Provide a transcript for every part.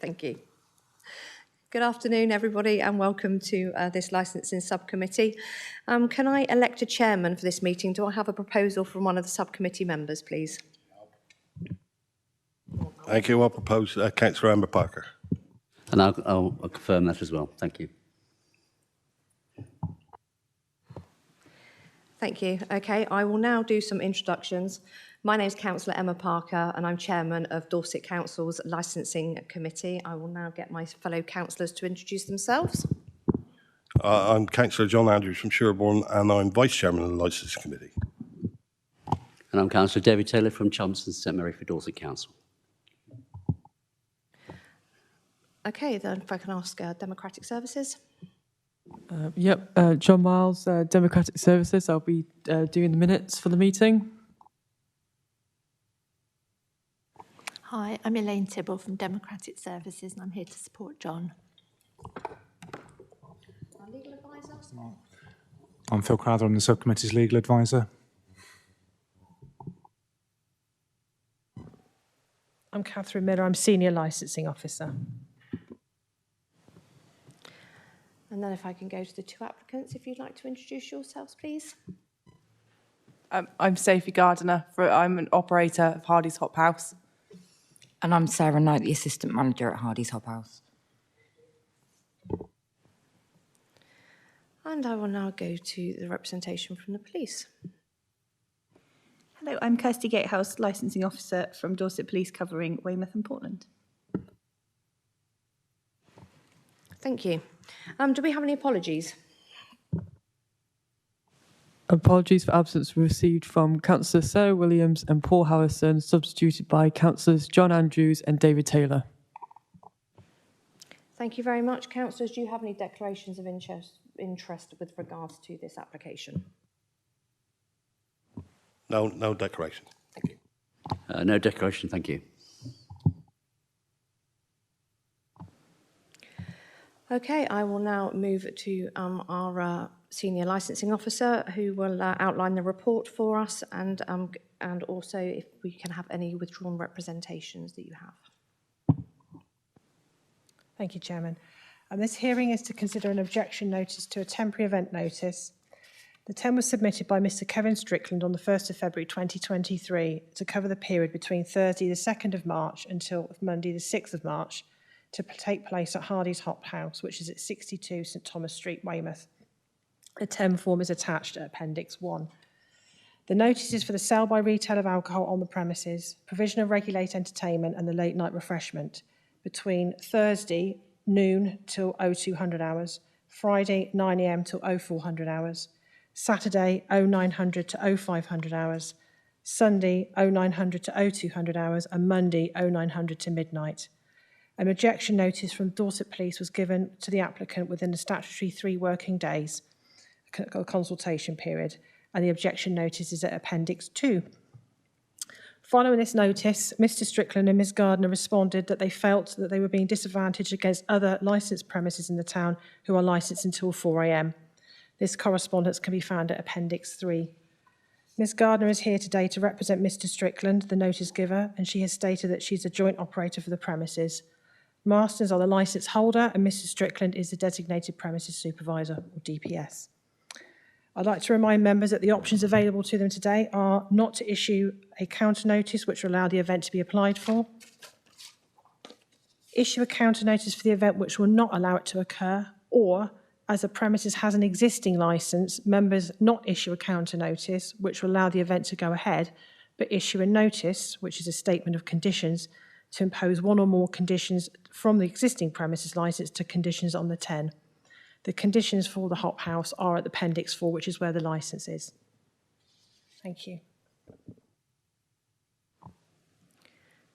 thank you. Good afternoon, everybody, and welcome to this licensing subcommittee. Can I elect a chairman for this meeting? Do I have a proposal from one of the subcommittee members, please? Thank you. I'll propose Councillor Amber Parker. And I'll confirm that as well. Thank you. Thank you. Okay, I will now do some introductions. My name is Councillor Emma Parker and I'm Chairman of Dorset Council's Licensing Committee. I will now get my fellow councillors to introduce themselves. I'm Councillor John Andrews from Sherborne and I'm Vice Chairman of the Licensing Committee. And I'm Councillor David Taylor from Chelmsford St Mary for Dorset Council. Okay, then if I can ask Democratic Services. John Miles, Democratic Services. I'll be doing the minutes for the meeting. Hi, I'm Elaine Tibble from Democratic Services and I'm here to support John. Our legal advisor. I'm Phil Crowther, I'm the subcommittee's legal advisor. I'm Catherine Miller, I'm Senior Licensing Officer. And then if I can go to the two applicants, if you'd like to introduce yourselves, please. I'm Sophie Gardiner. I'm an operator of Hardy's Hop House. And I'm Sarah Knight, the Assistant Manager at Hardy's Hop House. And I will now go to the representation from the police. Hello, I'm Kirsty Gatehouse, Licensing Officer from Dorset Police covering Weymouth and Portland. Thank you. Do we have any apologies? Apologies for absence received from Councillor Sarah Williams and Paul Harrison, substituted by Councillors John Andrews and David Taylor. Thank you very much. Councillors, do you have any declarations of interest with regards to this application? No declaration. Thank you. No declaration, thank you. Okay, I will now move to our Senior Licensing Officer who will outline the report for us and also if we can have any withdrawn representations that you have. Thank you, Chairman. This hearing is to consider an objection notice to a temporary event notice. The TEM was submitted by Mr Kevin Strickland on the 1st of February 2023 to cover the period between Thursday the 2nd of March until Monday the 6th of March to take place at Hardy's Hop House, which is at 62 St Thomas Street, Weymouth. A TEM form is attached at Appendix 1. The notice is for the sale by retail of alcohol on the premises, provision of regulated entertainment and the late night refreshment between Thursday noon till 0200 hours, Friday 9 AM till 0400 hours, Saturday 0900 to 0500 hours, Sunday 0900 to 0200 hours and Monday 0900 to midnight. An objection notice from Dorset Police was given to the applicant within the statutory 3 working days consultation period, and the objection notice is at Appendix 2. Following this notice, Mr Strickland and Ms Gardner responded that they felt that they were being disadvantaged against other licensed premises in the town who are licensed until 4 AM. This correspondence can be found at Appendix 3. Ms Gardner is here today to represent Mr Strickland, the notice giver, and she has stated that she's a joint operator for the premises. Masters are the licence holder and Mr Strickland is the designated premises supervisor, or DPS. I'd like to remind members that the options available to them today are not to issue a counter notice which will allow the event to be applied for, issue a counter notice for the event which will not allow it to occur, or, as a premises has an existing licence, members not issue a counter notice which will allow the event to go ahead, but issue a notice, which is a statement of conditions, to impose one or more conditions from the existing premises licence to conditions on the 10. The conditions for the Hop House are at Appendix 4, which is where the licence is. Thank you.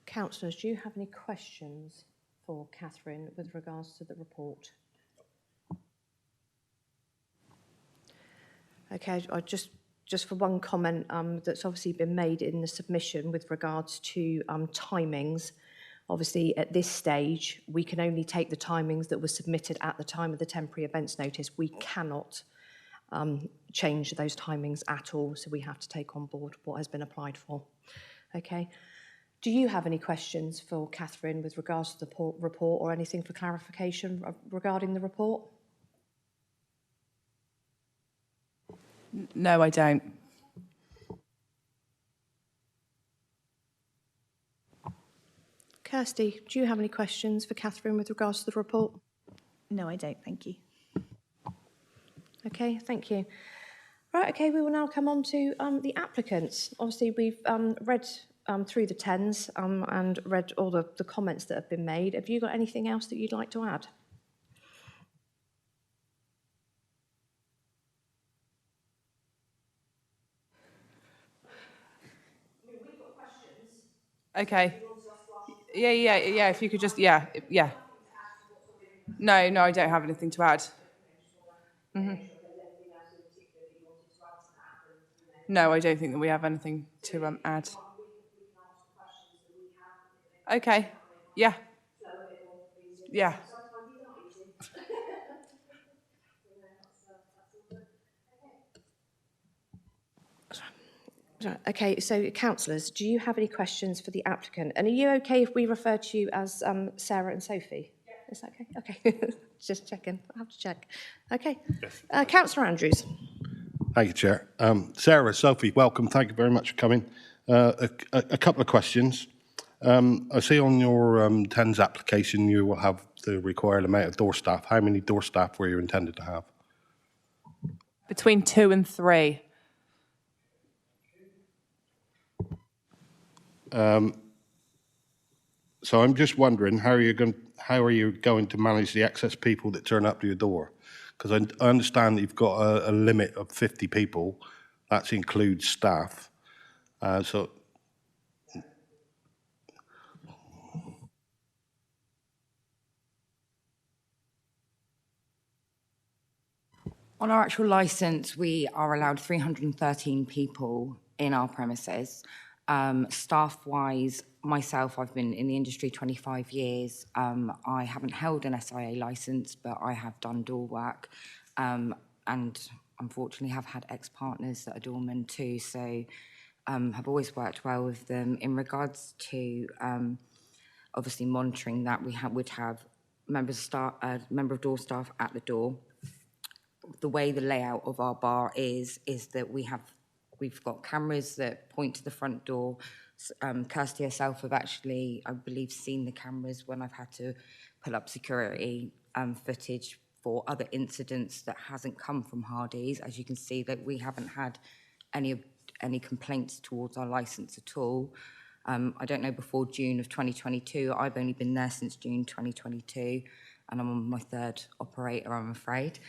Councillors, do you have any questions for Catherine with regards to the report? Okay, I just for one comment that's obviously been made in the submission with regards to timings. Obviously, at this stage, we can only take the timings that were submitted at the time of the temporary events notice. We cannot change those timings at all, so we have to take on board what has been applied for. Okay. Do you have any questions for Catherine with regards to the report or anything for clarification regarding the report? No, I don't. Kirsty, do you have any questions for Catherine with regards to the report? No, I don't. Thank you. Okay, thank you. Right, okay, we will now come on to the applicants. Obviously, we've read through the 10s and read all the comments that have been made. Have you got anything else that you'd like to add? Okay. Yeah, if you could just, yeah. No, I don't have anything to add. No, I don't think that we have anything to add. Okay, yeah. Yeah. Right, okay, so councillors, do you have any questions for the applicant? And are you okay if we refer to you as Sarah and Sophie? Yeah. Is that okay? Okay, just checking. I have to check. Okay. Yes. Councillor Andrews. Thank you, Chair. Sarah, Sophie, welcome. Thank you very much for coming. A couple of questions. I see on your TENS application you will have the required amount of door staff. How many door staff were you intended to have? Between 2 and 3. So I'm just wondering how are you going to manage the excess people that turn up to your door? Because I understand that you've got a limit of 50 people. That includes staff. So On our actual licence, we are allowed 313 people in our premises. Staff-wise, myself, I've been in the industry 25 years. I haven't held an SIA licence, but I have done door work, and unfortunately have had ex-partners that are doormen too, so have always worked well with them. In regards to obviously monitoring that, we would have member of door staff at the door. The way the layout of our bar is that we've got cameras that point to the front door. Kirsty herself have actually, I believe, seen the cameras when I've had to pull up security footage for other incidents that hasn't come from Hardy's. As you can see, that we haven't had any complaints towards our licence at all. I don't know, before June of 2022, I've only been there since June 2022, and I'm on my 3rd operator, I'm afraid.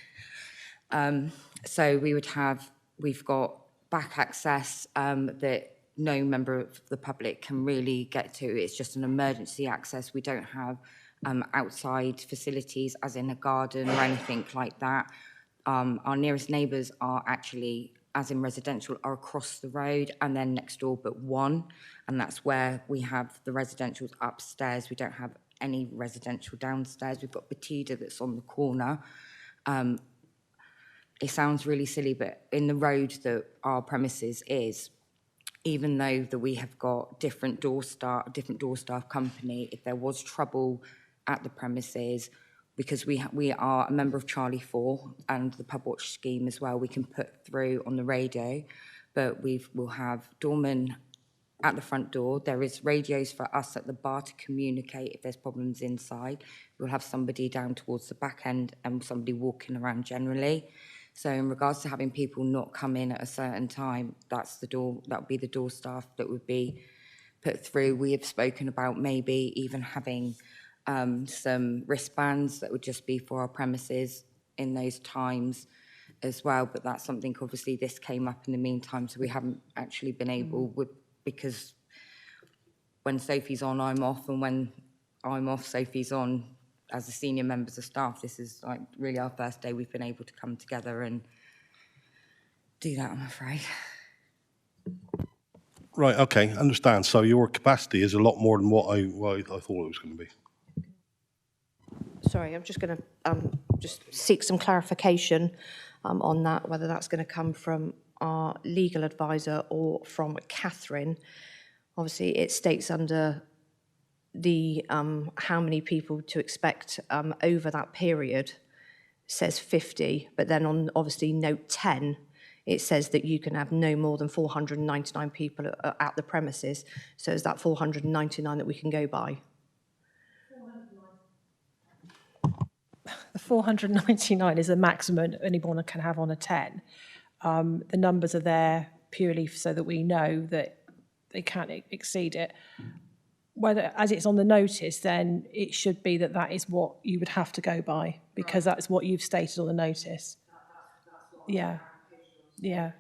So we've got back access that no member of the public can really get to. It's just an emergency access. We don't have outside facilities, as in a garden or anything like that. Our nearest neighbours are actually, as in residential, are across the road and then next door but one, and that's where we have the residentials upstairs. We don't have any residential downstairs. We've got Batida that's on the corner. It sounds really silly, but in the road that our premises is, even though that we have got different door staff company, if there was trouble at the premises, because we are a member of Charlie 4 and the Pub Watch scheme as well, we can put through on the radio, but we'll have doormen at the front door. There is radios for us at the bar to communicate if there's problems inside. We'll have somebody down towards the back end and somebody walking around generally. So in regards to having people not come in at a certain time, that would be the door staff that would be put through. We have spoken about maybe even having some wristbands that would just be for our premises in those times as well. But that's something, obviously, this came up in the meantime, so we haven't actually been able, because when Sophie's on, I'm off, and when I'm off, Sophie's on. As the senior members of staff, this is like really our first day we've been able to come together and do that, I'm afraid. right, okay, understand. So your capacity is a lot more than what I thought it was going to be. Sorry, I'm just going to just seek some clarification on that, whether that's going to come from our legal advisor or from Catherine. obviously it states under the how many people to expect over that period, says 50, but then on obviously note 10, it says that you can have no more than 499 people at the premises. So is that 499 that we can go by? The 499 is the maximum anyone can have on a 10. The numbers are there purely so that we know that they can't exceed it. Whether, as it's on the notice, then it should be that that is what you would have to go by, because that's what you've stated on the notice. Yeah, yeah.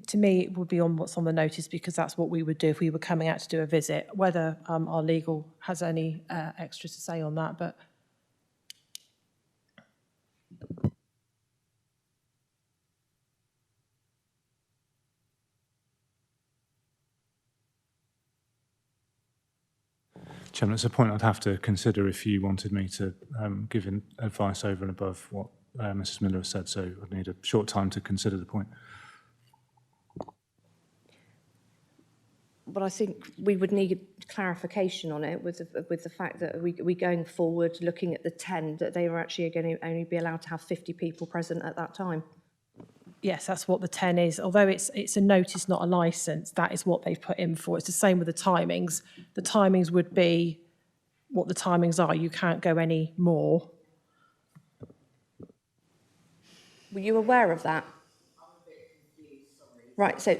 To me, it would be on what's on the notice, because that's what we would do if we were coming out to do a visit. Whether our legal has any extra to say on that, but Chairman, it's a point I'd have to consider if you wanted me to give advice over and above what Mrs Miller has said, so I'd need a short time to consider the point. But I think we would need clarification on it with the fact that we going forward, looking at the 10, that they were actually going to only be allowed to have 50 people present at that time. yes, that's what the 10 is. Although it's a notice, not a licence, that is what they've put in for. It's the same with the timings. The timings would be what the timings are. You can't go any more. Were you aware of that? Right, so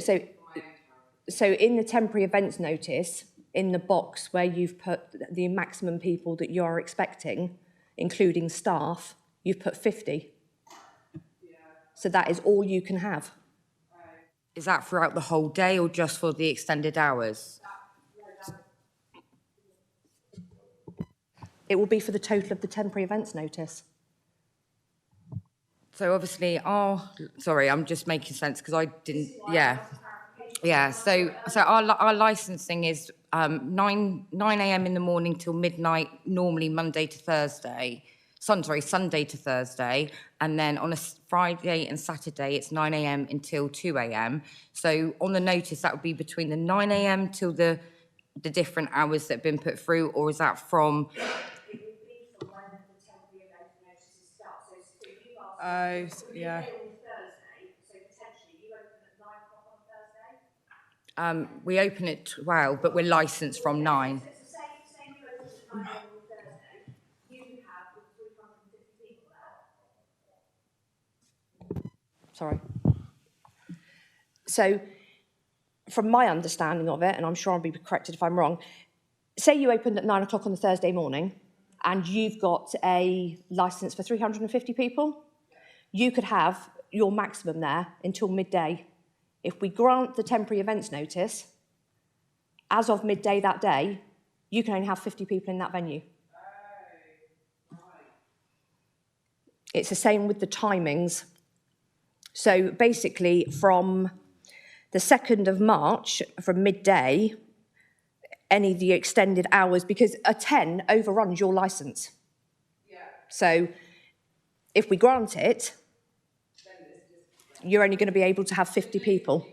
in the temporary events notice, in the box where you've put the maximum people that you're expecting, including staff, you've put 50. So that is all you can have. Is that throughout the whole day or just for the extended hours? It will be for the total of the temporary events notice. So obviously sorry, I'm just making sense because I didn't, yeah. So our licensing is 9 a.m. in the morning till midnight, normally Monday to Thursday. Sunday to Thursday, and then on a Friday and Saturday it's 9 a.m. until 2 a.m. So on the notice that would be between the 9 a.m. till the different hours that have been put through, or is that from? Oh, yeah. We open at 12, but we're licensed from 9. Sorry. So from my understanding of it, and I'm sure I'll be corrected if I'm wrong, say you opened at 9 o'clock on the Thursday morning and you've got a licence for 350 people, you could have your maximum there until midday. If we grant the temporary events notice, as of midday that day, you can only have 50 people in that venue. It's the same with the timings. So basically from the 2nd of March, from midday, any of the extended hours, because a 10 overruns your licence. Yeah. So if we grant it, you're only going to be able to have 50 people.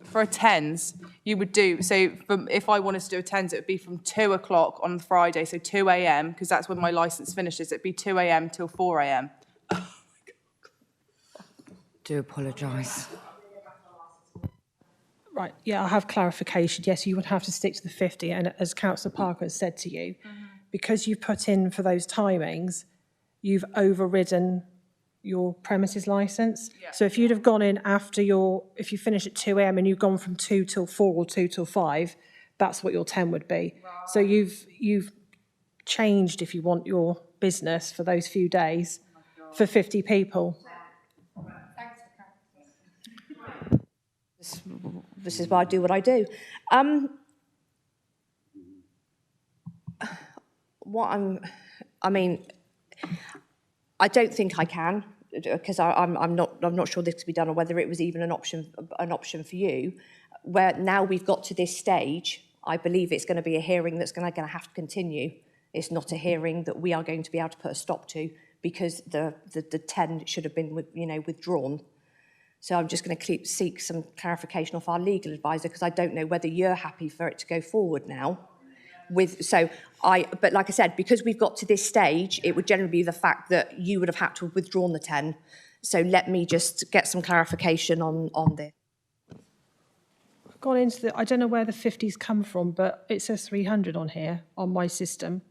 For a tens, you would do, so if I wanted to do a tens, it would be from 2 o'clock on Friday, so 2 a.m, because that's when my licence finishes. It'd be 2 a.m. till 4 a.m. Do apologise. Right, yeah, I have clarification. Yes, you would have to stick to the 50, and as Councillor Parker has said to you, because you've put in for those timings, you've overridden your premises licence. Yeah. So if you'd have gone in after if you finish at 2 a.m. and you've gone from 2 till 4 or 2 till 5, that's what your 10 would be. Right. So you've changed, if you want, your business for those few days for 50 people. This is why I do what I do. I don't think I can, because I'm not sure this can be done, or whether it was even an option for you. Where now we've got to this stage, I believe it's going to be a hearing that's going to have to continue. It's not a hearing that we are going to be able to put a stop to, because the 10 should have been, withdrawn. So I'm just going to seek some clarification off our legal advisor, because I don't know whether you're happy for it to go forward now. But like I said, because we've got to this stage, it would generally be the fact that you would have had to have withdrawn the 10. So let me just get some clarification on this. I've gone into I don't know where the 50s come from, but it says 300 on here, on my system.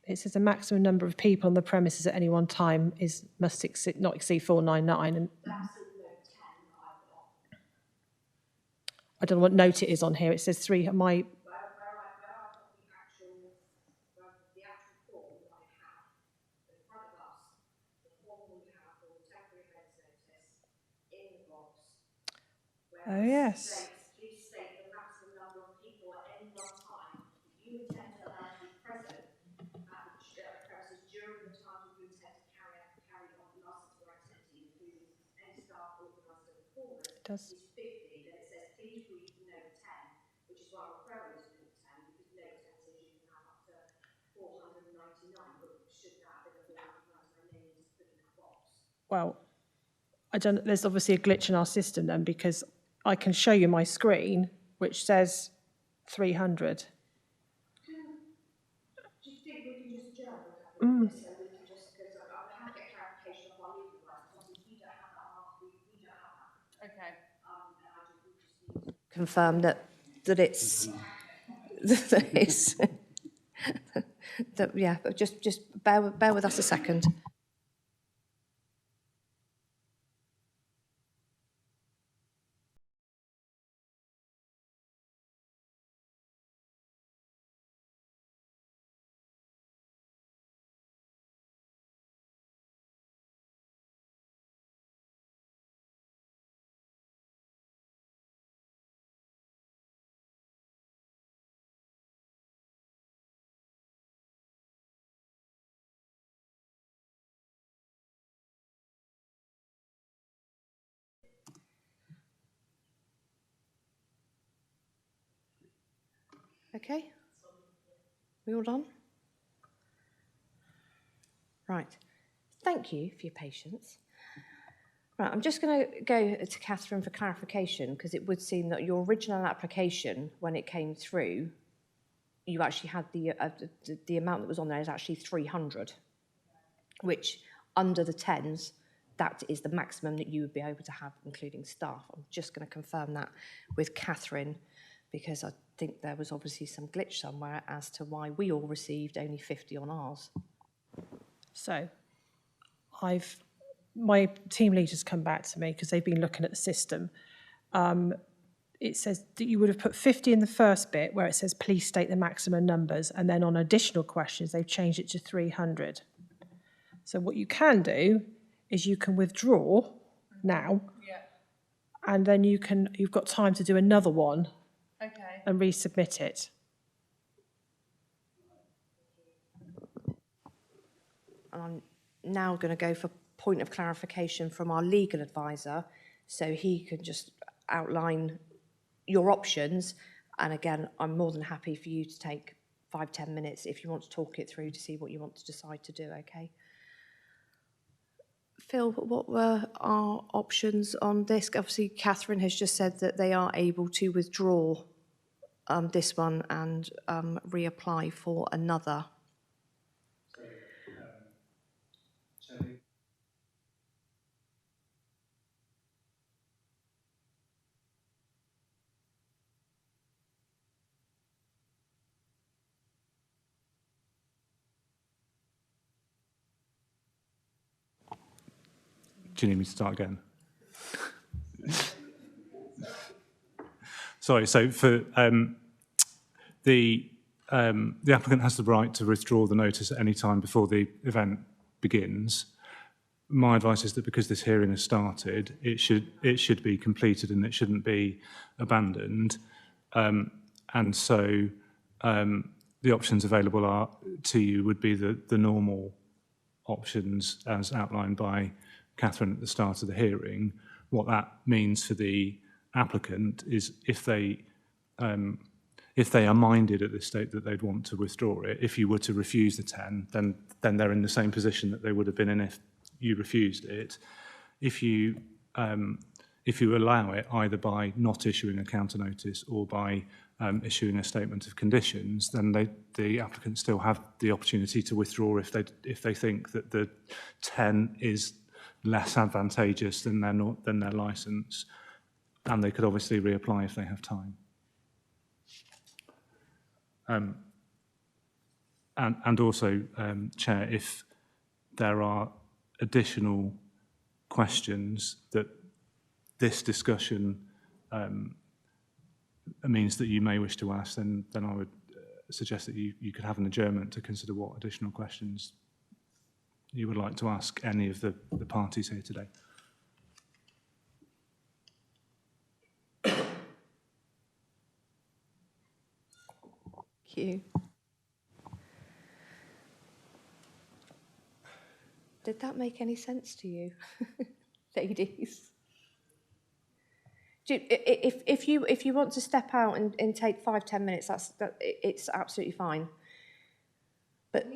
It says the maximum number of people on the premises at any one time must not exceed 499. And I don't know what note it is on here. It says 3. Oh, yes. Please state the maximum number of people at any one time you intend to allow to be present at the premises during the time you intend to carry on the license or activity, including any staff organised or performers, is 50. Then it says, please read note 10, which is why I'm referring to note 10, because note 10 says you can have up to 499, but should that have been 499, then you need to put in a box. Well, there's obviously a glitch in our system then, because I can show you my screen, which says 300. Do you think we can just jump and have this, so we can just, because I have to get clarification of our legal rights, because we don't have that, we don't have that. Okay. And we just need to confirm that it's yeah, but just bear with us a second. Okay, we all done? Right, thank you for your patience. Right, I'm just going to go to Catherine for clarification, because it would seem that your original application, when it came through, you actually had the amount that was on there is actually 300, which under the 10s, that is the maximum that you would be able to have, including staff. I'm just going to confirm that with Catherine, because I think there was obviously some glitch somewhere as to why we all received only 50 on ours. So my team leaders come back to me because they've been looking at the system. It says that you would have put 50 in the first bit where it says, please state the maximum numbers. And then on additional questions, they've changed it to 300. So what you can do is you can withdraw now. Yeah. And then you've got time to do another one. Okay. And resubmit it. And I'm now going to go for point of clarification from our legal advisor, so he can just outline your options. And again, I'm more than happy for you to take 5-10 minutes if you want to talk it through to see what you want to decide to do, okay? Phil, what were our options on this? Obviously, Catherine has just said that they are able to withdraw this one and reapply for another. Do you need me to start again? Sorry, so for the applicant has the right to withdraw the notice at any time before the event begins. My advice is that because this hearing has started, it should be completed and it shouldn't be abandoned. And so the options available to you would be the normal options as outlined by Catherine at the start of the hearing, what that means for the applicant is if they are minded at this state that they'd want to withdraw it, if you were to refuse the 10, then they're in the same position that they would have been in if you refused it. If you allow it, either by not issuing a counter notice or by issuing a statement of conditions, then the applicants still have the opportunity to withdraw if they think that the 10 is less advantageous than their licence, and they could obviously reapply if they have time. And also, Chair, if there are additional questions that this discussion means that you may wish to ask, then I would suggest that you could have an adjournment to consider what additional questions you would like to ask any of the parties here today. Thank you. Did that make any sense to you, ladies? If you want to step out and take 5-10 minutes, it's absolutely fine. But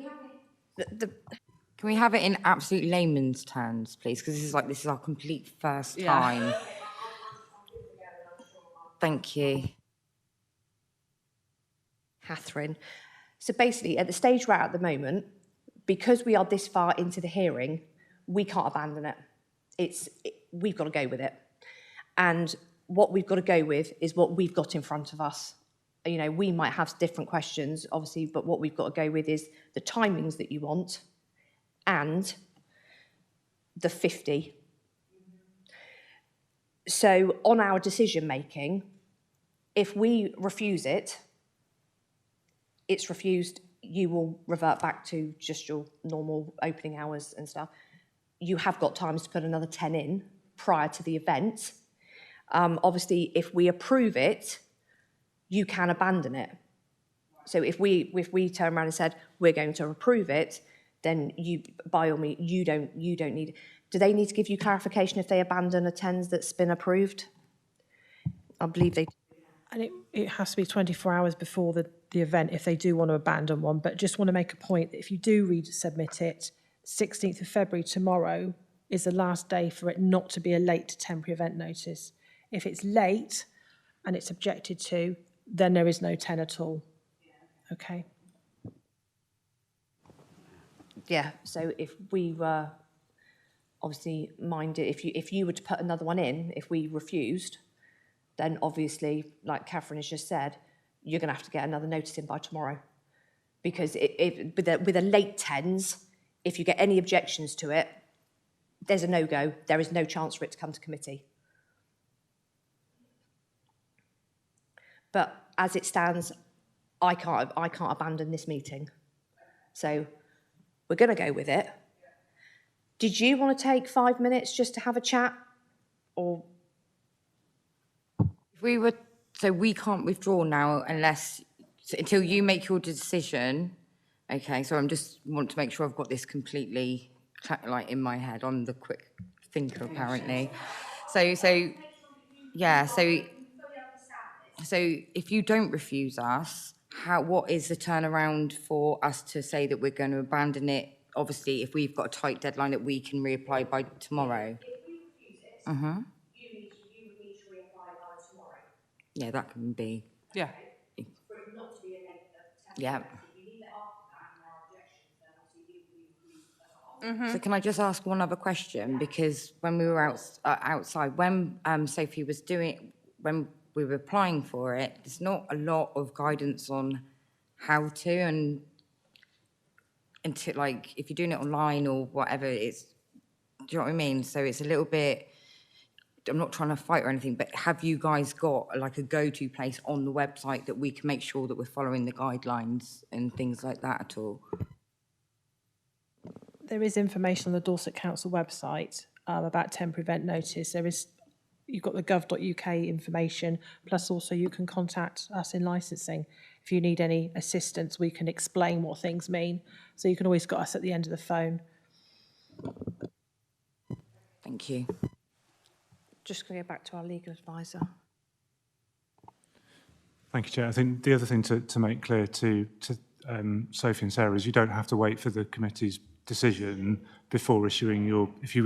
Can we have it in absolute layman's terms, please? Because this is our complete first time. Thank you. Catherine. So basically, at the stage we're at the moment, because we are this far into the hearing, we can't abandon it. We've got to go with it. And what we've got to go with is what we've got in front of us. You know, we might have different questions, obviously, but what we've got to go with is the timings that you want and the 50. So on our decision making, if we refuse it, it's refused. You will revert back to just your normal opening hours and stuff. You have got times to put another 10 in prior to the event. Obviously, if we approve it, you can abandon it. So if we turn around and said we're going to approve it, then you, by all means, you don't need. Do they need to give you clarification if they abandon a 10 that's been approved? I believe they. And it has to be 24 hours before the event if they do want to abandon one. But just want to make a point that if you do resubmit it, 16th of February, tomorrow, is the last day for it not to be a late temporary event notice. If it's late and it's objected to, then there is no 10 at all. Okay. Yeah, so if we were obviously minded, if you were to put another one in, if we refused, then obviously, like Catherine has just said, you're going to have to get another notice in by tomorrow. Because with a late 10s, if you get any objections to it, there's a no-go. There is no chance for it to come to committee. But as it stands, I can't abandon this meeting. So we're going to go with it. Did you want to take 5 minutes just to have a chat? Or So we can't withdraw now until you make your decision. Okay, so I'm just want to make sure I've got this completely in my head. I'm the quick thinker apparently. So if you don't refuse us, what is the turnaround for us to say that we're going to abandon it? Obviously, if we've got a tight deadline that we can reapply by tomorrow. if we refuse it, you would need to reapply by tomorrow. Yeah, that can be. Yeah. For it not to be a late Yeah. If you leave it after that and there are objections, then obviously you So can I just ask one other question? Because when we were outside, when Sophie was when we were applying for it, there's not a lot of guidance on how to and if you're doing it online or whatever, do you know what I mean? So it's a little bit, I'm not trying to fight or anything, but have you guys got a go-to place on the website that we can make sure that we're following the guidelines and things like that at all? There is information on the Dorset Council website about temporary event notice. You've got the gov.uk information, plus also you can contact us in licensing. If you need any assistance, we can explain what things mean. So you can always get us at the end of the phone. Thank you. just going to go back to our legal advisor. Thank you, Chair. I think the other thing to make clear to Sophie and Sarah is you don't have to wait for the committee's decision before issuing your, if you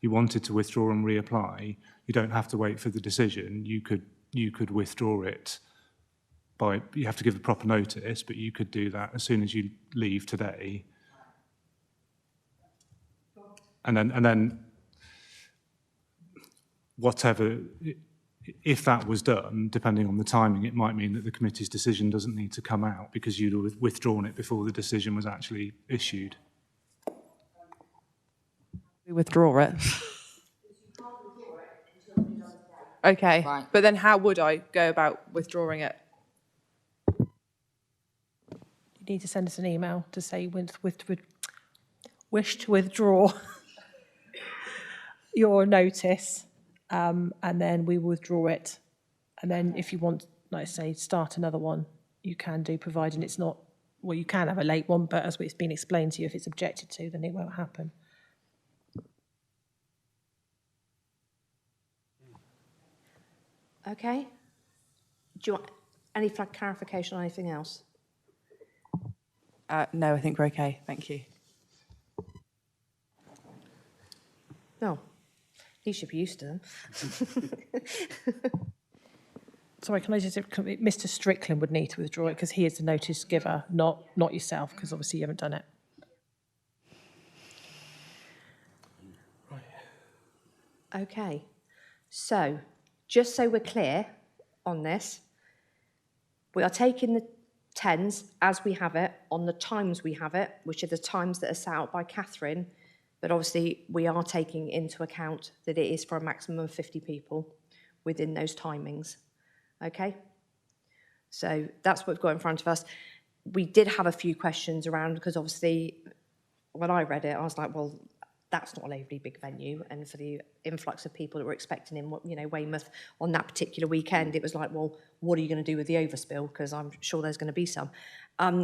wanted to withdraw and reapply, you don't have to wait for the decision. You could withdraw it by, you have to give a proper notice, but you could do that as soon as you leave today. And then whatever, if that was done, depending on the timing, it might mean that the committee's decision doesn't need to come out because you'd have withdrawn it before the decision was actually issued. We withdraw it. Okay, Right. but then how would I go about withdrawing it? You need to send us an email to say you wish to withdraw your notice, and then we will withdraw it. And then if you want, like I say, start another one, you can do, providing it's not, well, you can have a late one, but as it's been explained to you, if it's objected to, then it won't happen. Okay. Do you want any clarification on anything else? No, I think we're okay. Thank you. No. You should be used to them. Sorry, can I just, Mr. Strickland would need to withdraw it because he is the notice giver, not yourself, because obviously you haven't done it. Okay. So, just so we're clear on this, we are taking the 10s as we have it, on the times we have it, which are the times that are set out by Catherine, but obviously we are taking into account that it is for a maximum of 50 people within those timings. Okay? So that's what we've got in front of us. We did have a few questions around, because obviously when I read it, I was like, well, that's not an overly big venue, and for the influx of people that were expecting in, you know, Weymouth on that particular weekend, it was like, well, what are you going to do with the overspill? Because I'm sure there's going to be some.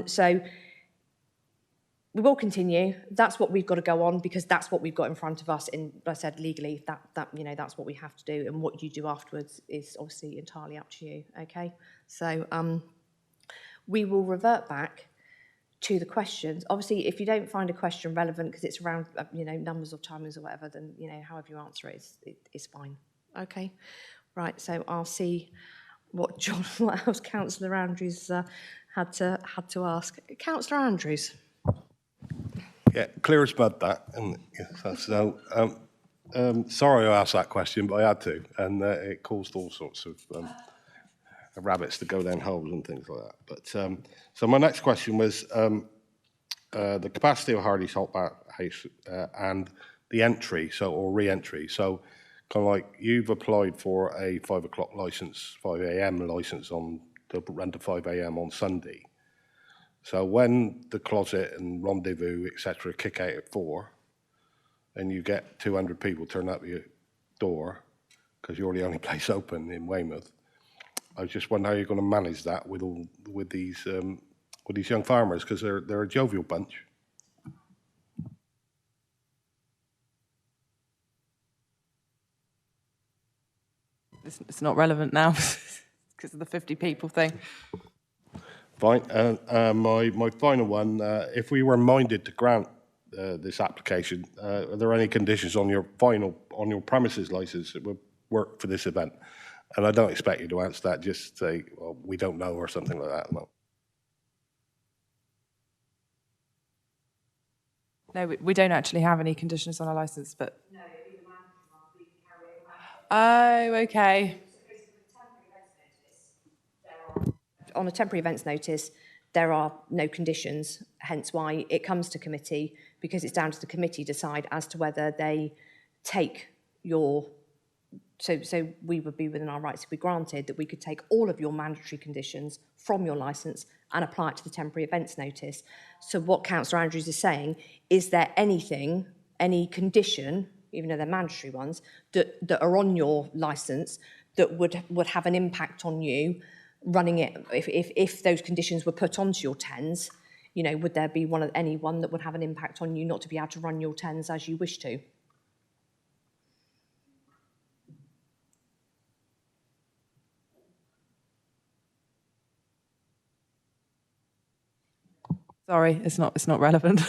So we will continue. That's what we've got to go on, because that's what we've got in front of us. In, I said, legally, that you know, that's what we have to do, and what you do afterwards is obviously entirely up to you. Okay, so we will revert back to the questions. Obviously, if you don't find a question relevant because it's around, you know, numbers or timings or whatever, then, you know, however you answer it is fine. Okay, right. So I'll see what else Councillor Andrews had to ask. Councillor Andrews. Yeah, clear as mud, that. And so, sorry I asked that question, but I had to, and it caused all sorts of rabbits to go down holes and things like that. But so my next question was the capacity of Hardy's Hot House and the entry, or re-entry. So kind of like you've applied for a 5 o'clock license, 5 a.m. license on to run to 5 a.m. on Sunday. So when the Closet and Rendezvous, etc., kick out at 4, and you get 200 people turn up at your door because you're the only place open in Weymouth, I was just wondering how you're going to manage that with these young farmers, because they're a jovial bunch. It's not relevant now because of the 50 people thing. Fine. My final one: if we were minded to grant this application, are there any conditions on your premises license that would work for this event? And I don't expect you to answer that. Just say, well, we don't know, or something like that. No, we don't actually have any conditions on our licence, but... No, oh, okay. On a temporary events notice, there are no conditions, hence why it comes to committee, because it's down to the committee to decide as to whether they take your... So we would be within our rights if we granted that we could take all of your mandatory conditions from your licence and apply it to the temporary events notice. So what Councillor Andrews is saying, is there anything, any condition, even though they're mandatory ones, that are on your licence that would have an impact on you running it? If those conditions were put onto your 10s, you know, would there be any one that would have an impact on you not to be able to run your 10s as you wish to? Sorry, it's not relevant.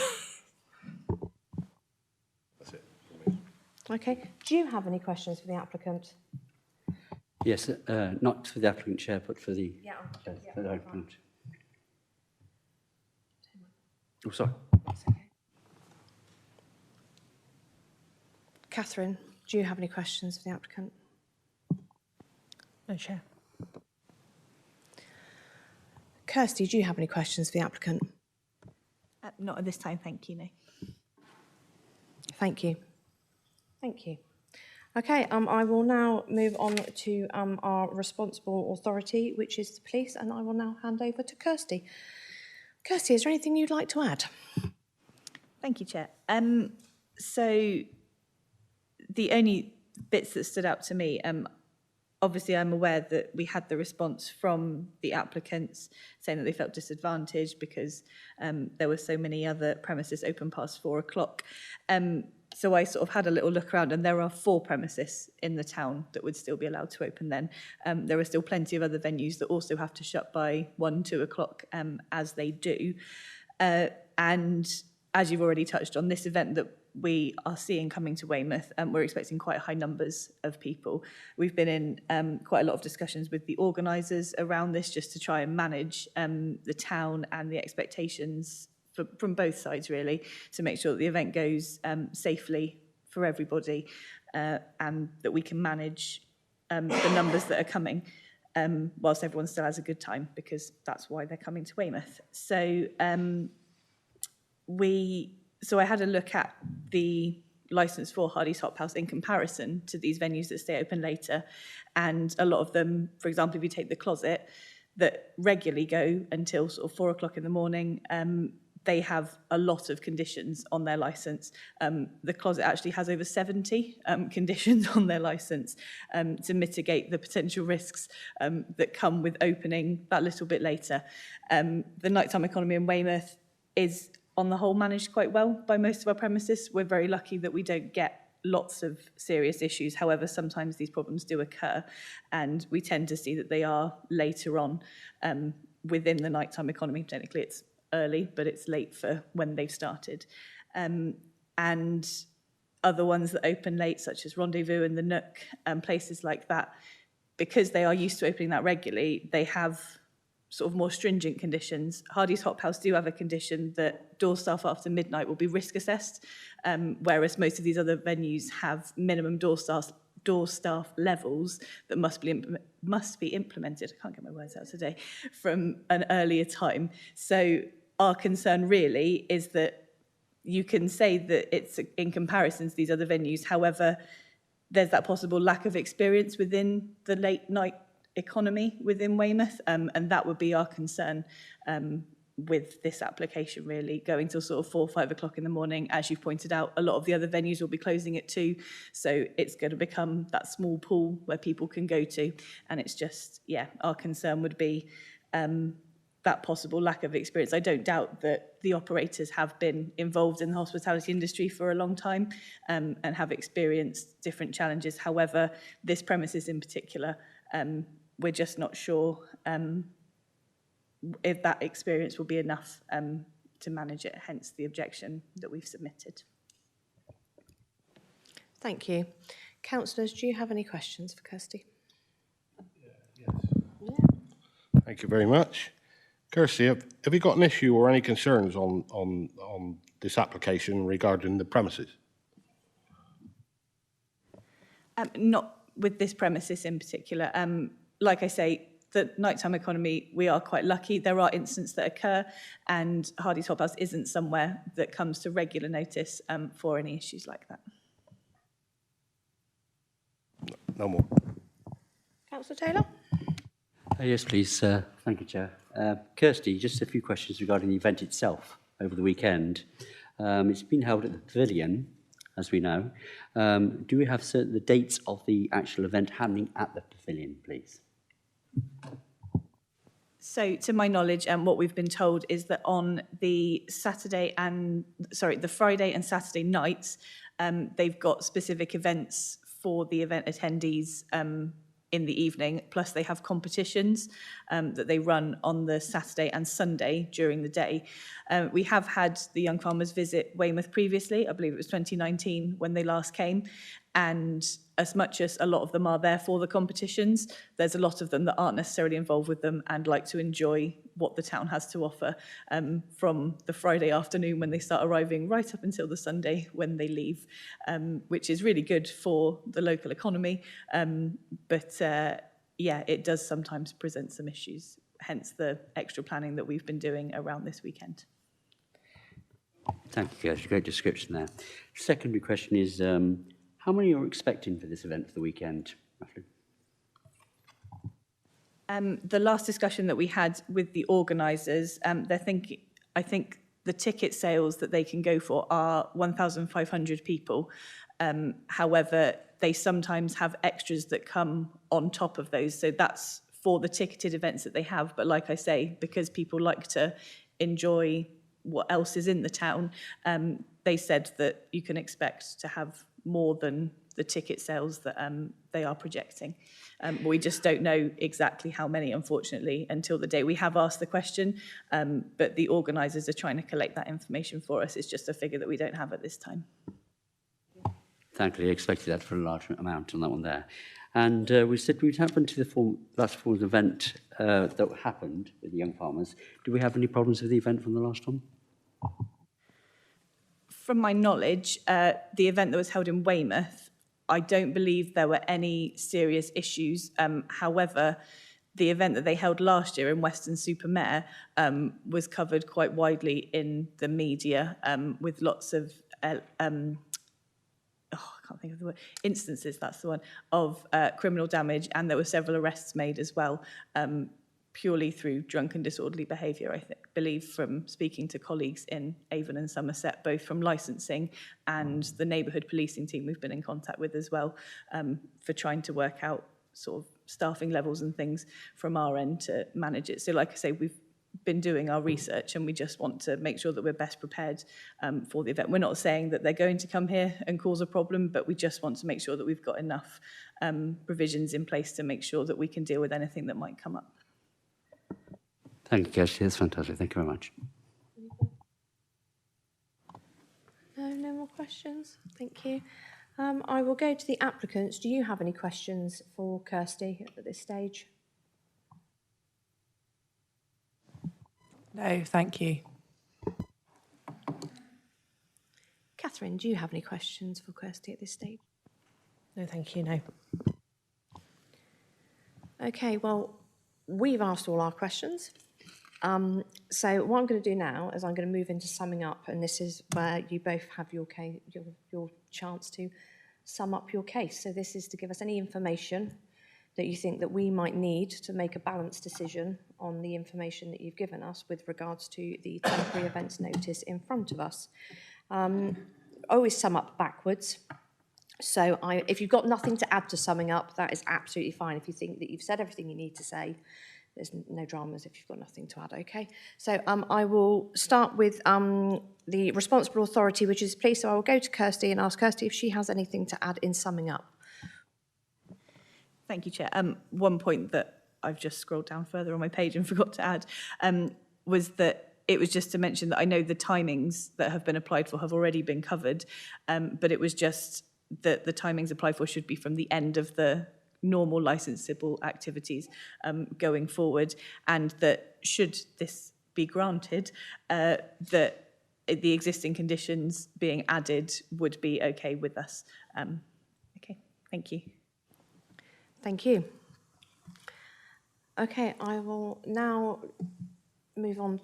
Okay. Do you have any questions for the applicant? Yes, not for the applicant, Chair, but for the... for the applicant. Oh, sorry. Catherine, do you have any questions for the applicant? No, Chair. Kirsty, do you have any questions for the applicant? Not at this time, thank you, no. Thank you. Thank you. Okay, I will now move on to our responsible authority, which is the police, and I will now hand over to Kirsty. Kirsty, is there anything you'd like to add? Thank you, Chair. So the only bits that stood out to me, obviously I'm aware that we had the response from the applicants saying that they felt disadvantaged because there were so many other premises open past 4 o'clock. So I sort of had a little look around, and there are 4 premises in the town that would still be allowed to open then. There are still plenty of other venues that also have to shut by 1, 2 o'clock, as they do. And as you've already touched on, this event that we are seeing coming to Weymouth, we're expecting quite high numbers of people. We've been in quite a lot of discussions with the organisers around this just to try and manage the town and the expectations from both sides, really, to make sure that the event goes safely for everybody and that we can manage the numbers that are coming whilst everyone still has a good time, because that's why they're coming to Weymouth. So I had a look at the licence for Hardy's Hop House in comparison to these venues that stay open later. And a lot of them, for example, if you take the Closet, that regularly go until sort of 4 o'clock in the morning, they have a lot of conditions on their licence. The Closet actually has over 70 conditions on their licence to mitigate the potential risks that come with opening that little bit later. The nighttime economy in Weymouth is, on the whole, managed quite well by most of our premises. We're very lucky that we don't get lots of serious issues. However, sometimes these problems do occur, and we tend to see that they are later on within the nighttime economy. Technically, it's early, but it's late for when they've started. And other ones that open late, such as Rendezvous and the Nook, places like that, because they are used to opening that regularly, they have sort of more stringent conditions. Hardy's Hop House do have a condition that door staff after midnight will be risk assessed, whereas most of these other venues have minimum door staff levels that must be implemented. I can't get my words out today, from an earlier time. So our concern really is that you can say that it's in comparison to these other venues. However, there's that possible lack of experience within the late night economy within Weymouth, and that would be our concern with this application, really, going till sort of 4 or 5 o'clock in the morning. As you've pointed out, a lot of the other venues will be closing at 2, so it's going to become that small pool where people can go to, and it's just, yeah, our concern would be that possible lack of experience. I don't doubt that the operators have been involved in the hospitality industry for a long time and have experienced different challenges. However, this premises in particular, we're just not sure if that experience will be enough to manage it, hence the objection that we've submitted. Thank you. Councillors, do you have any questions for Kirsty? Thank you very much. Kirsty, have you got an issue or any concerns on this application regarding the premises? Not with this premises in particular. Like I say, the nighttime economy, we are quite lucky. There are incidents that occur, and Hardy's Hop House isn't somewhere that comes to regular notice for any issues like that. No more. Councillor Taylor? Yes, please. Thank you, Chair. Kirsty, just a few questions regarding the event itself over the weekend. It's been held at the Pavilion, as we know. Do we have the dates of the actual event happening at the Pavilion, please? So, to my knowledge, what we've been told is that on the Friday and Saturday nights, they've got specific events for the event attendees in the evening, plus they have competitions that they run on the Saturday and Sunday during the day. We have had the young farmers visit Weymouth previously. I believe it was 2019 when they last came. And as much as a lot of them are there for the competitions, there's a lot of them that aren't necessarily involved with them and like to enjoy what the town has to offer from the Friday afternoon when they start arriving right up until the Sunday when they leave, which is really good for the local economy. Yeah, it does sometimes present some issues, hence the extra planning that we've been doing around this weekend. Thank you, Kirsty. Great description there. Secondary question is, how many are you expecting for this event for the weekend, roughly? The last discussion that we had with the organisers, I think the ticket sales that they can go for are 1,500 people. However, they sometimes have extras that come on top of those. So that's for the ticketed events that they have. But like I say, because people like to enjoy what else is in the town, they said that you can expect to have more than the ticket sales that they are projecting. But we just don't know exactly how many, unfortunately, until the day. We have asked the question, but the organisers are trying to collect that information for us. It's just a figure that we don't have at this time. Thank you. I expected that for a large amount on that one there. And we said we'd happen to the last Form's event that happened with the young farmers. Do we have any problems with the event from the last one? From my knowledge, the event that was held in Weymouth, I don't believe there were any serious issues. However, the event that they held last year in Weston-super-Mare was covered quite widely in the media with lots of, I can't think of the word, instances, that's the one, of criminal damage, and there were several arrests made as well, purely through drunken disorderly behaviour, I believe, from speaking to colleagues in Avon and Somerset, both from licensing and the neighbourhood policing team we've been in contact with as well, for trying to work out sort of staffing levels and things from our end to manage it. So like I say, we've been doing our research and we just want to make sure that we're best prepared for the event. We're not saying that they're going to come here and cause a problem, but we just want to make sure that we've got enough provisions in place to make sure that we can deal with anything that might come up. Thank you, Kirsty. That's fantastic. Thank you very much. No more questions. Thank you. I will go to the applicants. Do you have any questions for Kirsty at this stage? No, thank you. Catherine, do you have any questions for Kirsty at this stage? No, thank you, no. Okay, well, we've asked all our questions. So what I'm going to do now is I'm going to move into summing up, and this is where you both have your chance to sum up your case. So this is to give us any information that you think that we might need to make a balanced decision on the information that you've given us with regards to the temporary events notice in front of us. Always sum up backwards. So if you've got nothing to add to summing up, that is absolutely fine. If you think that you've said everything you need to say, there's no dramas if you've got nothing to add, okay? So I will start with the responsible authority, which is police. So I will go to Kirsty and ask Kirsty if she has anything to add in summing up. Thank you, Chair. One point that I've just scrolled down further on my page and forgot to add was that it was just to mention that I know the timings that have been applied for have already been covered, but it was just that the timings applied for should be from the end of the normal licensable activities going forward, and that should this be granted, that the existing conditions being added would be okay with us. Okay, thank you. Thank you. Okay, I will now move on.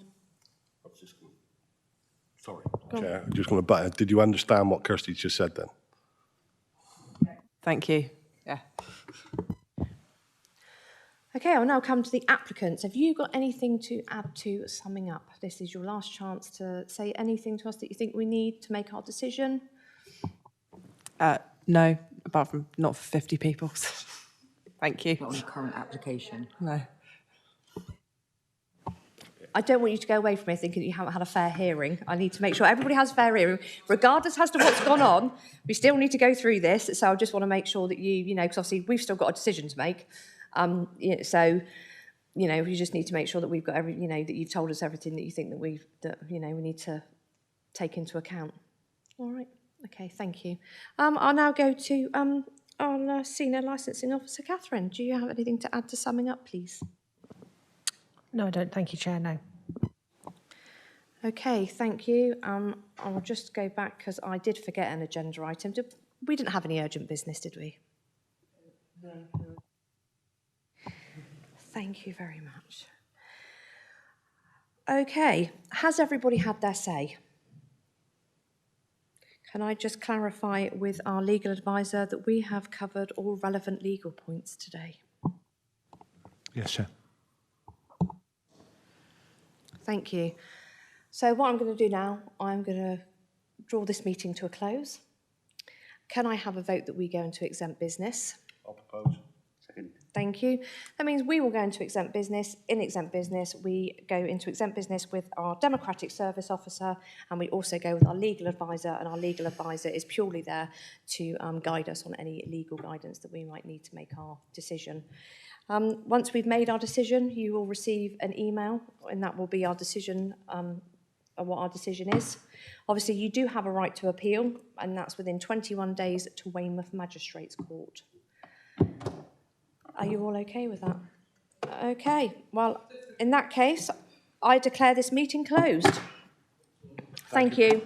Sorry, Chair, I'm just going to butt. Did you understand what Kirsty just said then? Thank you. Yeah. Okay, I'll now come to the applicants. Have you got anything to add to summing up? This is your last chance to say anything to us that you think we need to make our decision. No, apart from not for 50 people. Thank you. Not on the current application. No. I don't want you to go away from me thinking that you haven't had a fair hearing. I need to make sure everybody has a fair hearing, regardless as to what's gone on. We still need to go through this, so I just want to make sure that you know, because obviously we've still got a decision to make. So, you know, we just need to make sure that we've got every, you know, that you've told us everything that you think that you know, we need to take into account. All right. Okay. Thank you. I'll now go to our Senior Licensing Officer, Catherine. Do you have anything to add to summing up, please? No, I don't. Thank you, Chair. No. Okay, thank you. I'll just go back because I did forget an agenda item. We didn't have any urgent business, did we? No. Thank you very much. Okay, has everybody had their say? Can I just clarify with our legal advisor that we have covered all relevant legal points today? Yes, Chair. Thank you. So what I'm going to do now, I'm going to draw this meeting to a close. Can I have a vote that we go into exempt business? I'll propose. Second. Thank you. That means we will go into exempt business. In exempt business, we go into exempt business with our Democratic Service Officer, and we also go with our legal advisor, and our legal advisor is purely there to guide us on any legal guidance that we might need to make our decision. Once we've made our decision, you will receive an email, and that will be our decision, what our decision is. Obviously, you do have a right to appeal, and that's within 21 days to Weymouth Magistrates Court. Are you all okay with that? Okay, well, in that case, I declare this meeting closed. Thank you.